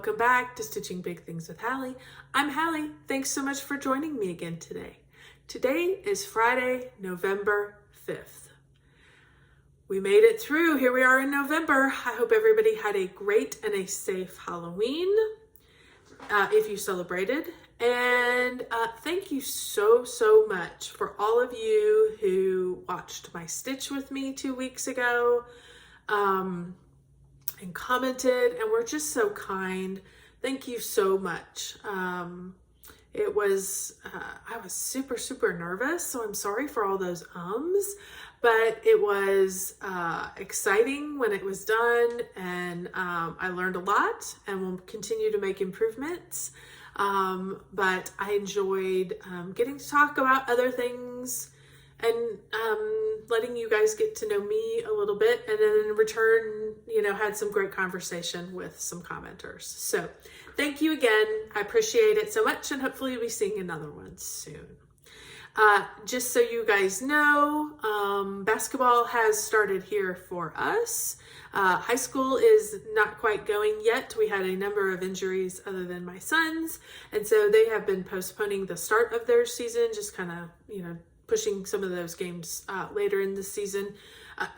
welcome back to Stitching Big Things with Hallie. I'm Hallie. Thanks so much for joining me again today. Today is Friday, November 5th. We made it through. Here we are in November. I hope everybody had a great and a safe Halloween, if you celebrated. And thank you so much for all of you who watched my stitch with me 2 weeks ago. And commented and were just so kind. Thank you so much. I was super nervous, so I'm sorry for all those but it was exciting when it was done, and I learned a lot and will continue to make improvements. But I enjoyed getting to talk about other things and letting you guys get to know me a little bit, and then in return, had some great conversation with some commenters. So thank you again. I appreciate it so much, and hopefully we'll be seeing another one soon. Just so you guys know, basketball has started here for us. High school is not quite going yet. We had a number of injuries other than my son's, and so they have been postponing the start of their season, just kind of, pushing some of those games later in the season.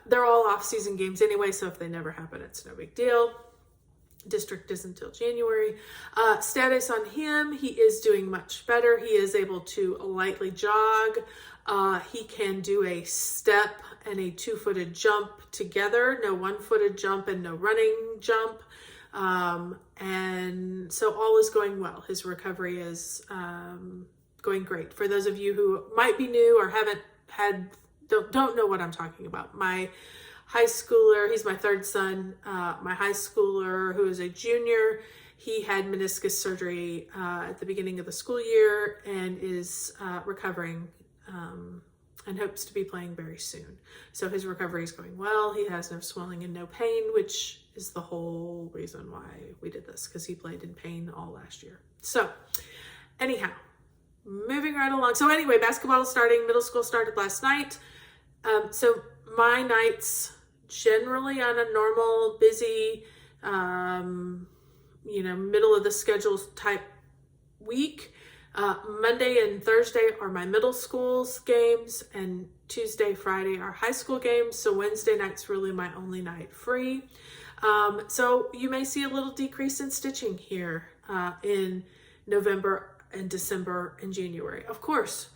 They're all off-season games anyway, so if they never happen, it's no big deal. District isn't until January. Status on him, he is doing much better. He is able to lightly jog. He can do a step and a 2-footed jump together, no 1-footed jump and no running jump. And so all is going well. His recovery is going great. For those of you who might be new or don't know what I'm talking about, my high schooler, he's my third son, my high schooler who is a junior, he had meniscus surgery at the beginning of the school year and is recovering and hopes to be playing very soon. So his recovery is going well. He has no swelling and no pain, which is the whole reason why we did this, because he played in pain all last year. So anyhow, moving right along. So anyway, basketball is starting. Middle school started last night. So my nights generally on a normal, busy, middle of the schedule type week. Monday and Thursday are my middle school's games, and Tuesday, Friday are high school games. So Wednesday night's really my only night free. So you may see a little decrease in stitching here in November and December and January. Of course,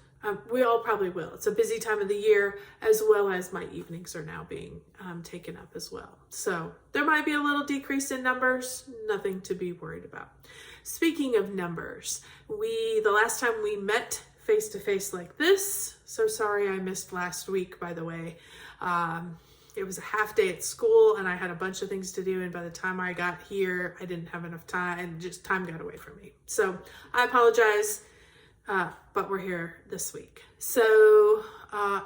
we all probably will. It's a busy time of the year, as well as my evenings are now being taken up as well. So there might be a little decrease in numbers, nothing to be worried about. Speaking of numbers, the last time we met face to face like this, so sorry I missed last week, by the way. It was a half day at school and I had a bunch of things to do, and by the time I got here, I didn't have enough time, and just time got away from me. So I apologize, but we're here this week. So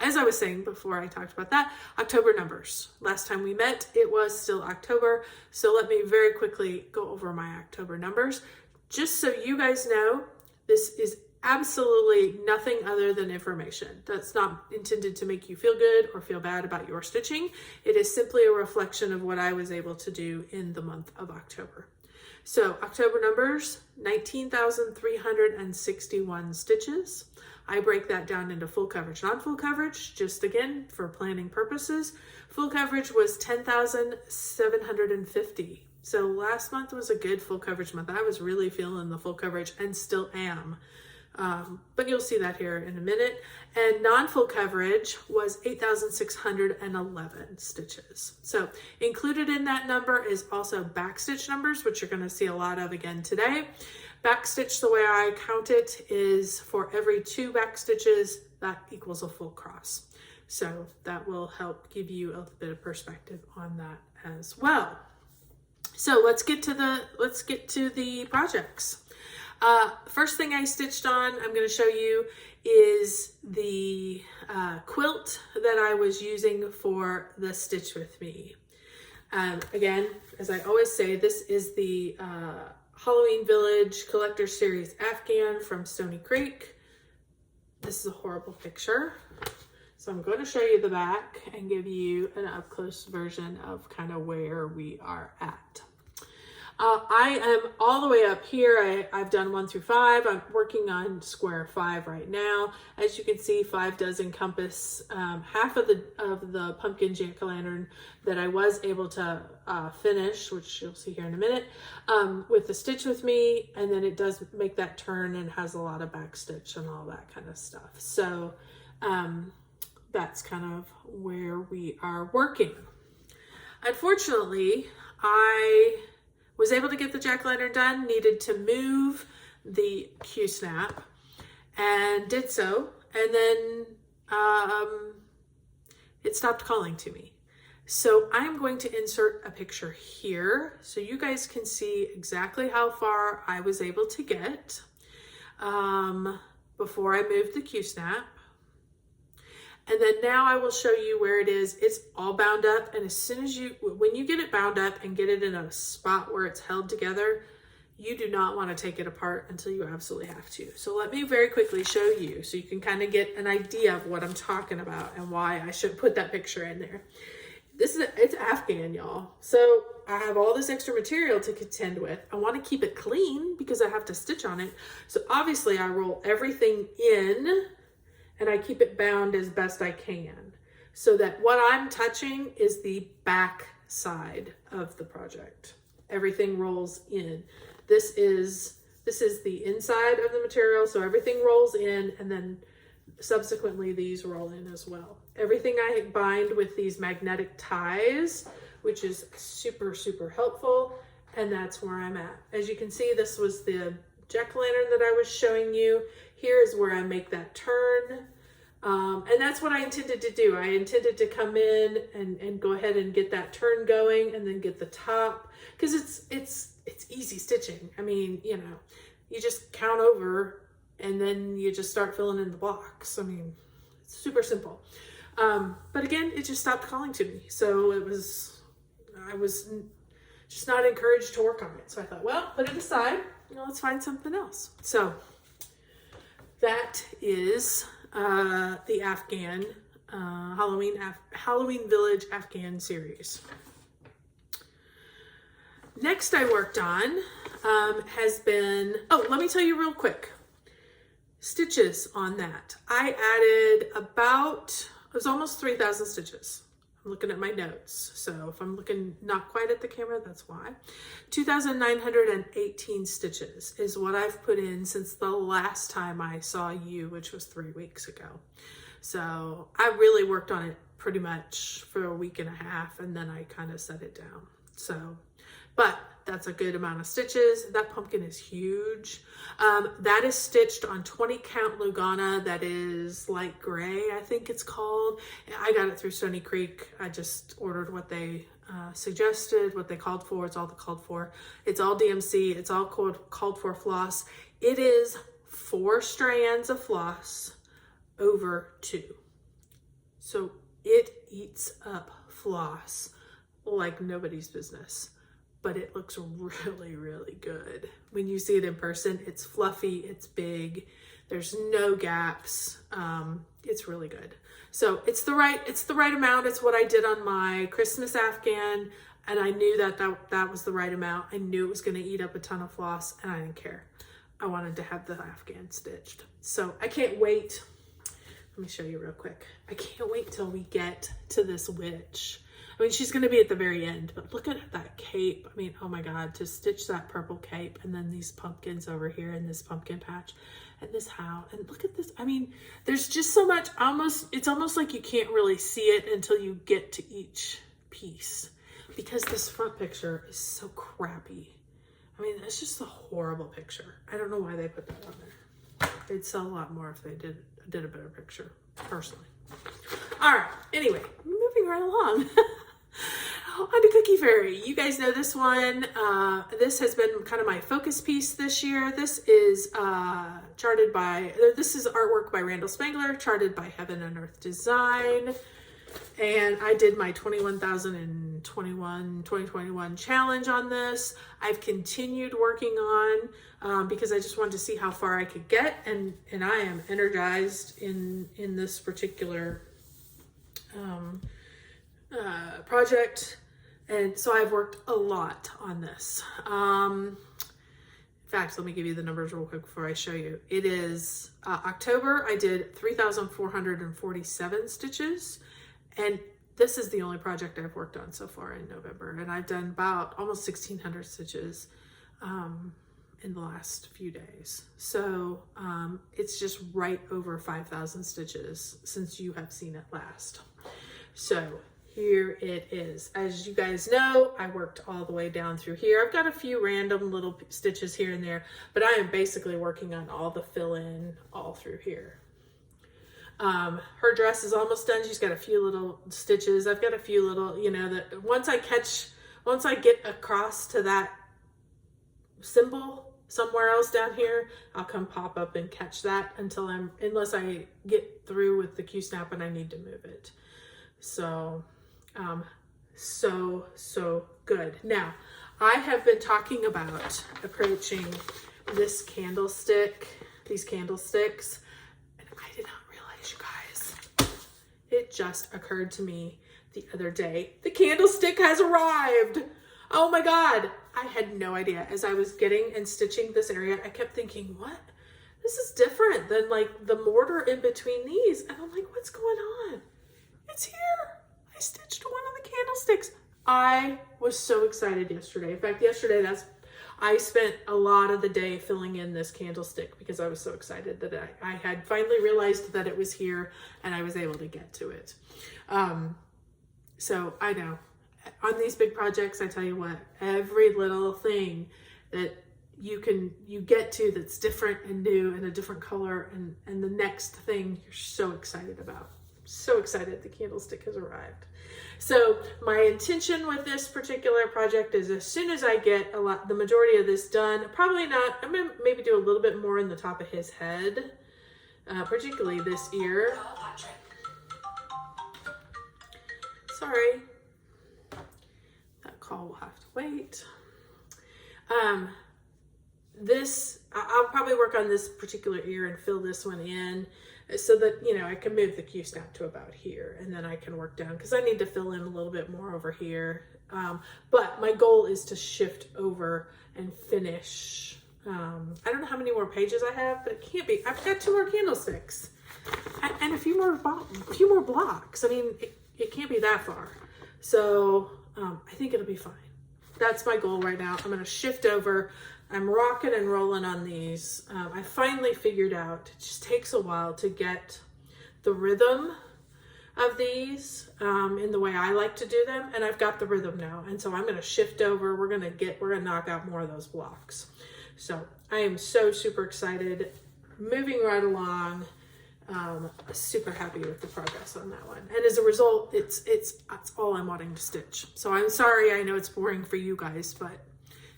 as I was saying before I talked about that, October numbers. Last time we met, it was still October. So let me very quickly go over my October numbers. Just so you guys know, this is absolutely nothing other than information. That's not intended to make you feel good or feel bad about your stitching. It is simply a reflection of what I was able to do in the month of October. So October numbers, 19,361 stitches. I break that down into full coverage, non-full coverage, just again for planning purposes. Full coverage was 10,750. So last month was a good full coverage month. I was really feeling the full coverage and still am. But you'll see that here in a minute. And non-full coverage was 8,611 stitches. So included in that number is also backstitch numbers, which you're going to see a lot of again today. Backstitch, the way I count it, is for every 2 back stitches, that equals a full cross. So that will help give you a bit of perspective on that as well. So let's get to the projects. First thing I stitched on, I'm going to show you, is the quilt that I was using for the Stitch With Me. Again, as I always say, this is the Halloween Village Collector Series Afghan from Stony Creek. This is a horrible picture. So I'm going to show you the back and give you an up-close version of kind of where we are at. I am all the way up here. I've done 1 through 5. I'm working on square 5 right now. As you can see, 5 does encompass half of the pumpkin jack-o'-lantern that I was able to finish, which you'll see here in a minute, with the Stitch With Me, and then it does make that turn and has a lot of back stitch and all that kind of stuff. So that's kind of where we are working. Unfortunately, I was able to get the jack-o'-lantern done, needed to move the Q-snap, and did so, and then it stopped calling to me. So I'm going to insert a picture here so you guys can see exactly how far I was able to get before I moved the Q-snap. And then now I will show you where it is. It's all bound up, and as soon as when you get it bound up and get it in a spot where it's held together, you do not want to take it apart until you absolutely have to. So let me very quickly show you so you can kind of get an idea of what I'm talking about and why I should put that picture in there. It's Afghan, y'all. So I have all this extra material to contend with. I want to keep it clean because I have to stitch on it. So obviously I roll everything in and I keep it bound as best I can so that what I'm touching is the back side of the project. Everything rolls in. This is the inside of the material, so everything rolls in, and then subsequently these roll in as well. Everything I bind with these magnetic ties, which is super, super helpful, and that's where I'm at. As you can see, this was the jack-o'-lantern that I was showing you. Here is where I make that turn. And that's what I intended to do. I intended to come in and go ahead and get that turn going and then get the top, because it's easy stitching. I mean, you know, you just count over and then you just start filling in the blocks. I mean, it's super simple. But again, it just stopped calling to me. So I was just not encouraged to work on it. So I thought, well, put it aside, you know, let's find something else. So that is the Afghan Halloween Village Afghan series. Next I worked on has been, let me tell you real quick, stitches on that. I added it was almost 3,000 stitches. I'm looking at my notes, so if I'm looking not quite at the camera, that's why. 2,918 stitches is what I've put in since the last time I saw you, which was 3 weeks ago. So I really worked on it pretty much for a week and a half, and then I kind of set it down. So, but that's a good amount of stitches. That pumpkin is huge. That is stitched on 20 count Lugana. That is light gray, I think it's called. I got it through Stony Creek. I just ordered what they suggested, what they called for. It's all they called for. It's all DMC. It's all called for floss. It is 4 strands of floss over 2. So it eats up floss like nobody's business. But it looks really, really good. When you see it in person, it's fluffy, it's big, there's no gaps. It's really good. So it's the right amount. It's what I did on my Christmas Afghan, and I knew that was the right amount. I knew it was gonna eat up a ton of floss, and I didn't care. I wanted to have the Afghan stitched. So I can't wait. Let me show you real quick. I can't wait till we get to this witch. I mean, she's going to be at the very end, but look at that cape. I mean, oh my God, to stitch that purple cape and then these pumpkins over here and this pumpkin patch and this how, and look at this. I mean, there's just so much, it's almost like you can't really see it until you get to each piece because this front picture is so crappy. I mean, it's just a horrible picture. I don't know why they put that on there. They'd sell a lot more if they did a better picture, personally. All right, anyway, moving right along. On to Cookie Fairy. You guys know this one. This has been kind of my focus piece this year. This is this is artwork by Randal Spangler, charted by Heaven and Earth Design. And I did my 2021 challenge on this. I've continued working on because I just wanted to see how far I could get, and I am energized in this particular project. And so I've worked a lot on this. In fact, let me give you the numbers real quick before I show you. It is October, I did 3,447 stitches. And this is the only project I've worked on so far in November. And I've done about almost 1,600 stitches in the last few days. So it's just right over 5,000 stitches since you have seen it last. So here it is. As you guys know, I worked all the way down through here. I've got a few random little stitches here and there, but I am basically working on all the fill-in all through here. Her dress is almost done. She's got a few little stitches. I've got a few little, you know, that once I get across to that symbol somewhere else down here, I'll come pop up and catch that unless I get through with the Q-snap and I need to move it. So, so good. Now, I have been talking about approaching this candlestick, these candlesticks, and I did not realize, you guys, it just occurred to me the other day, the candlestick has arrived. Oh my God. I had no idea. As I was getting and stitching this area, I kept thinking, what? This is different than like the mortar in between these. And I'm like, what's going on? It's here. I stitched one of the candlesticks. I was so excited yesterday. In fact, yesterday, I spent a lot of the day filling in this candlestick because I was so excited that I had finally realized that it was here and I was able to get to it. So I know. On these big projects, I tell you what, every little thing that you get to that's different and new and a different color and the next thing you're so excited about. So excited the candlestick has arrived. So my intention with this particular project is as soon as I get the majority of this done, probably not, I'm gonna maybe do a little bit more in the top of his head, particularly this ear. Sorry. Call will have to wait. I'll probably work on this particular ear and fill this one in so that, you know, I can move the Q-snap to about here and then I can work down because I need to fill in a little bit more over here. But my goal is to shift over and finish. I don't know how many more pages I have, but it can't be. I've got 2 more candlesticks and a few more blocks. I mean, it can't be that far. So I think it'll be fine. That's my goal right now. I'm going to shift over. I'm rocking and rolling on these. I finally figured out it just takes a while to get the rhythm of these in the way I like to do them. And I've got the rhythm now. And so I'm going to shift over. We're going to knock out more of those blocks. So I am so super excited. Moving right along. Super happy with the progress on that one. And as a result, it's all I'm wanting to stitch. So I'm sorry, I know it's boring for you guys, but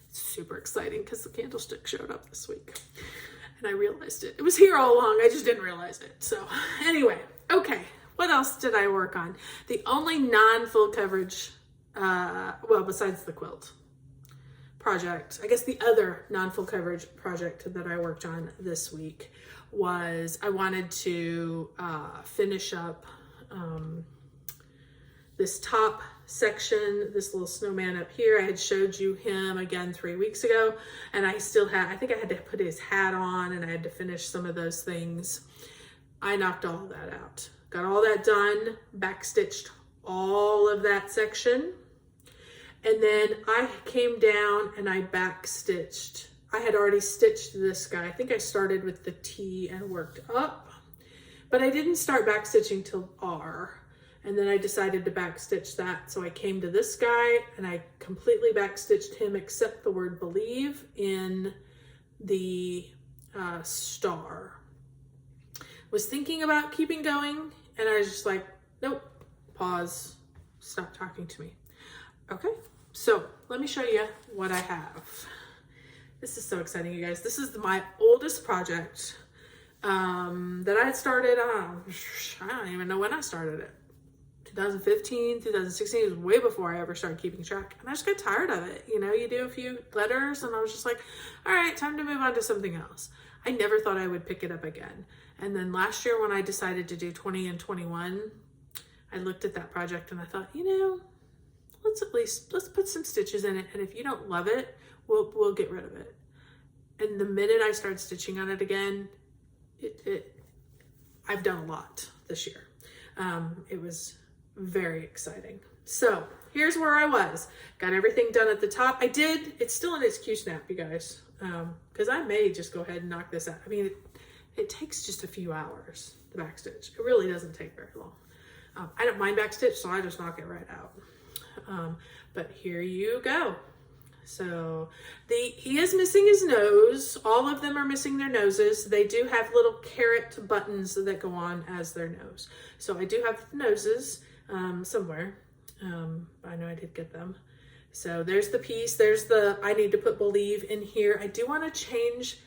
it's super exciting because the candlestick showed up this week and I realized it. It was here all along. I just didn't realize it. So anyway, okay. What else did I work on? The only non-full coverage, well, besides the quilt project, I guess the other non-full coverage project that I worked on this week was I wanted to finish up this top section, this little snowman up here. I had showed you him again 3 weeks ago, and I think I had to put his hat on and I had to finish some of those things. I knocked all that out. Got all that done, backstitched all of that section, and then I came down and I backstitched. I had already stitched this guy. I think I started with the T and worked up, but I didn't start backstitching till R. And then I decided to backstitch that. So I came to this guy and I completely backstitched him except the word believe in the star. Was thinking about keeping going and I was just like, nope, pause, stop talking to me. Okay, so let me show you what I have. This is so exciting, you guys. This is my oldest project that I had started on, I don't even know when I started it. 2015, 2016, it was way before I ever started keeping track. And I just got tired of it. You know, you do a few letters and I was just like, all right, time to move on to something else. I never thought I would pick it up again. And then last year when I decided to do 20 and 21, I looked at that project and I thought, you know, let's put some stitches in it. And if you don't love it, we'll get rid of it. And the minute I started stitching on it again, I've done a lot this year. It was very exciting. So here's where I was. Got everything done at the top. It's still in its Q-snap, you guys, because I may just go ahead and knock this out. I mean, it takes just a few hours to backstitch. It really doesn't take very long. I don't mind backstitch, so I just knock it right out. But here you go. So he is missing his nose. All of them are missing their noses. They do have little carrot buttons that go on as their nose. So I do have noses somewhere. I know I did get them. So there's the piece. I need to put believe in here. I do want to change.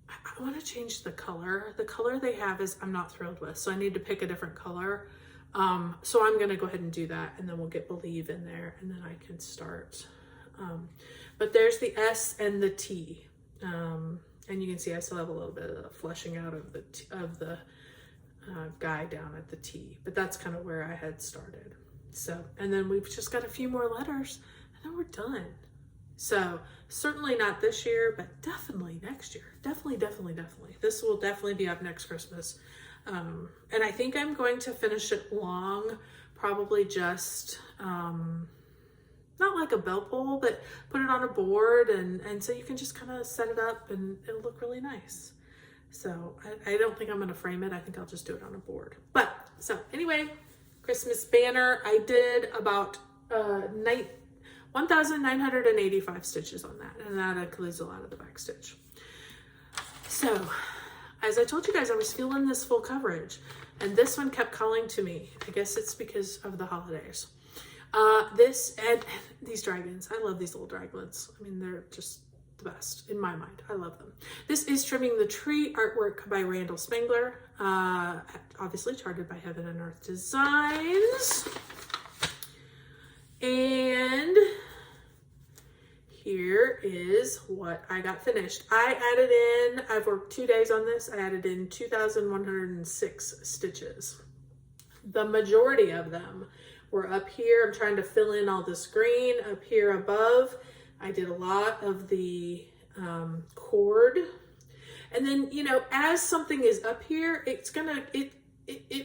I want to change the color. The color they have is I'm not thrilled with. So I need to pick a different color. So I'm going to go ahead and do that, and then we'll get believe in there, and then I can start. But there's the S and the T. And you can see I still have a little bit of fleshing out of the guy down at the T, but that's kind of where I had started. So, and then we've just got a few more letters and then we're done. So certainly not this year, but definitely next year. Definitely. This will definitely be up next Christmas. And I think I'm going to finish it long, probably just, not like a belt pull, but put it on a board and so you can just kind of set it up and it'll look really nice. So I don't think I'm going to frame it. I think I'll just do it on a board. But so anyway, Christmas banner, I did about 1,985 stitches on that, and that includes a lot of the back stitch. So as I told you guys, I was feeling this full coverage, and this one kept calling to me. I guess it's because of the holidays. This and these dragons. I love these little dragons. I mean, they're just the best in my mind. I love them. This is Trimming the Tree, artwork by Randal Spangler, obviously charted by Heaven and Earth Designs. And here is what I got finished. I've worked 2 days on this. I added in 2,106 stitches. The majority of them were up here. I'm trying to fill in all this green up here above. I did a lot of the cord. And then, you know, as something is up here, it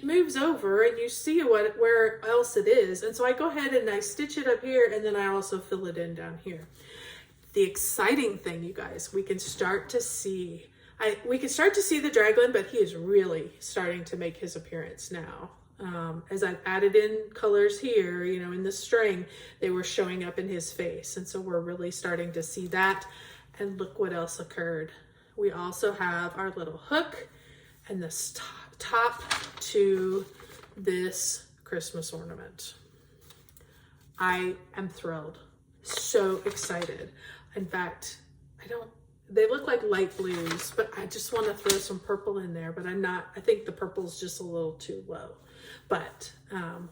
moves over and you see where else it is. And so I go ahead and I stitch it up here, and then I also fill it in down here. The exciting thing, you guys, we can start to see the dragline, but he is really starting to make his appearance now. As I've added in colors here, you know, in the string, they were showing up in his face. And so we're really starting to see that. And look what else occurred. We also have our little hook and this top to this Christmas ornament. I am thrilled. So excited. In fact, they look like light blues, but I just want to throw some purple in there, but I think the purple's just a little too low. But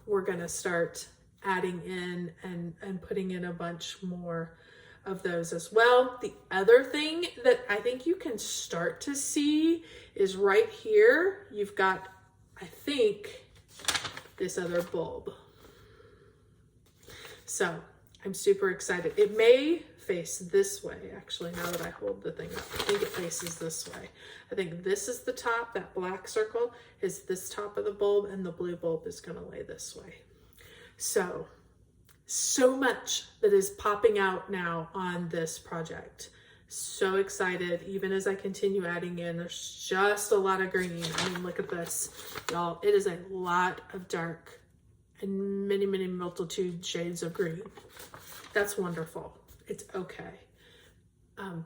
we're going to start adding in and putting in a bunch more of those as well. The other thing that I think you can start to see is right here. You've got, I think, this other bulb. So I'm super excited. It may face this way, actually, now that I hold the thing up. I think it faces this way. I think this is the top. That black circle is this top of the bulb, and the blue bulb is going to lay this way. So much that is popping out now on this project. So excited. Even as I continue adding in, there's just a lot of green. I mean, look at this, y'all. It is a lot of dark and many multitude shades of green. That's wonderful. It's okay,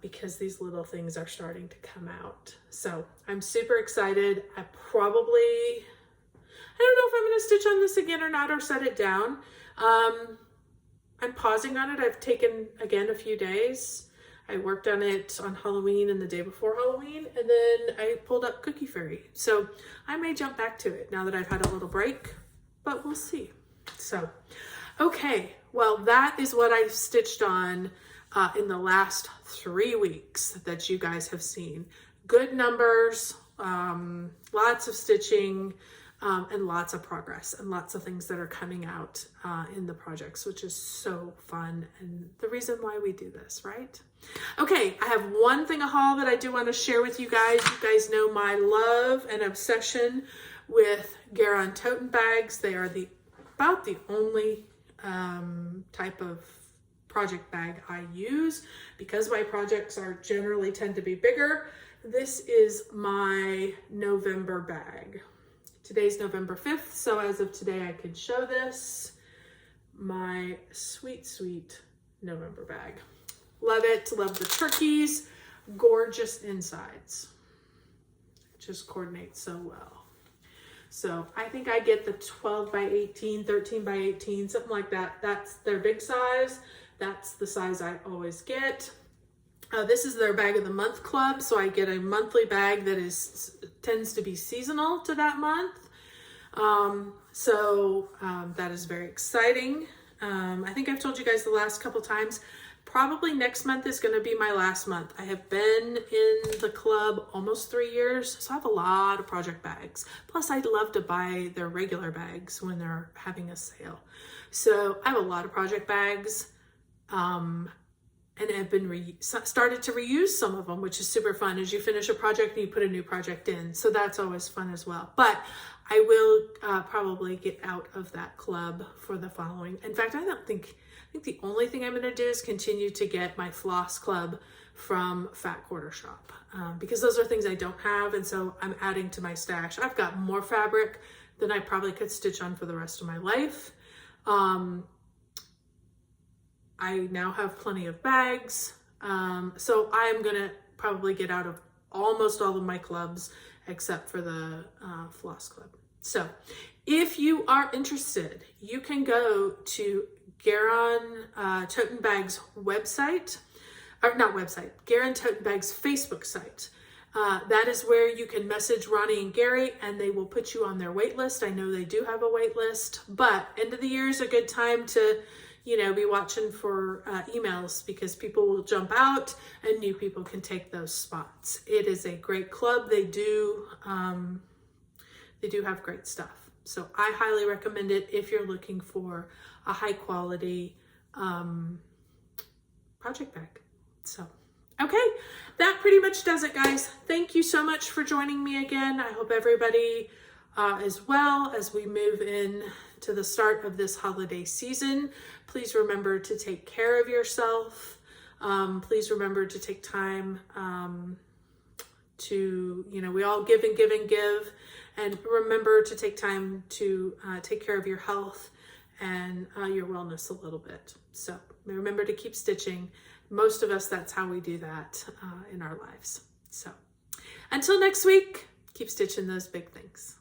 because these little things are starting to come out. So I'm super excited. I don't know if I'm going to stitch on this again or not, or set it down. I'm pausing on it. I've taken, again, a few days. I worked on it on Halloween and the day before Halloween, and then I pulled up Cookie Fairy. So I may jump back to it now that I've had a little break, but we'll see. So, okay. Well, that is what I've stitched on in the last 3 weeks that you guys have seen. Good numbers, lots of stitching. and lots of progress and lots of things that are coming out in the projects, which is so fun and the reason why we do this, right? Okay, I have one thing, a haul that I do want to share with you guys. You guys know my love and obsession with Garon tote bags. They are about the only type of project bag I use because my projects generally tend to be bigger. This is my November bag. Today's November 5th, so as of today I could show this. My sweet, sweet November bag. Love it, love the turkeys, gorgeous insides. It just coordinates so well. So I think I get the 12 by 18, 13 by 18, something like that. That's their big size. That's the size I always get. This is their bag of the month club, so I get a monthly bag that tends to be seasonal to that month. That is very exciting. I think I've told you guys the last couple times, probably next month is going to be my last month. I have been in the club almost 3 years, so I have a lot of project bags. Plus, I'd love to buy their regular bags when they're having a sale. So I have a lot of project bags. And have been started to reuse some of them, which is super fun as you finish a project and you put a new project in. So that's always fun as well. But I will probably get out of that club for the following. In fact, I think the only thing I'm going to do is continue to get my Floss club from Fat Quarter Shop because those are things I don't have. And so I'm adding to my stash. I've got more fabric than I probably could stitch on for the rest of my life. I now have plenty of bags, so I'm gonna probably get out of almost all of my clubs except for the Floss Club. So if you are interested, you can go to Garon Tote Bags website, or not website, Garon Tote Bags Facebook site. That is where you can message Ronnie and Gary and they will put you on their wait list. I know they do have a wait list, but end of the year is a good time to be watching for emails because people will jump out and new people can take those spots. It is a great club. They do have great stuff. So I highly recommend it if you're looking for a high quality project bag. So, okay, that pretty much does it, guys. Thank you so much for joining me again. I hope everybody is well as we move in to the start of this holiday season. Please remember to take care of yourself. Please remember to take time to, we all give and give and give. And remember to take time to take care of your health and your wellness a little bit. So remember to keep stitching. Most of us, that's how we do that in our lives. So until next week, keep stitching those big things.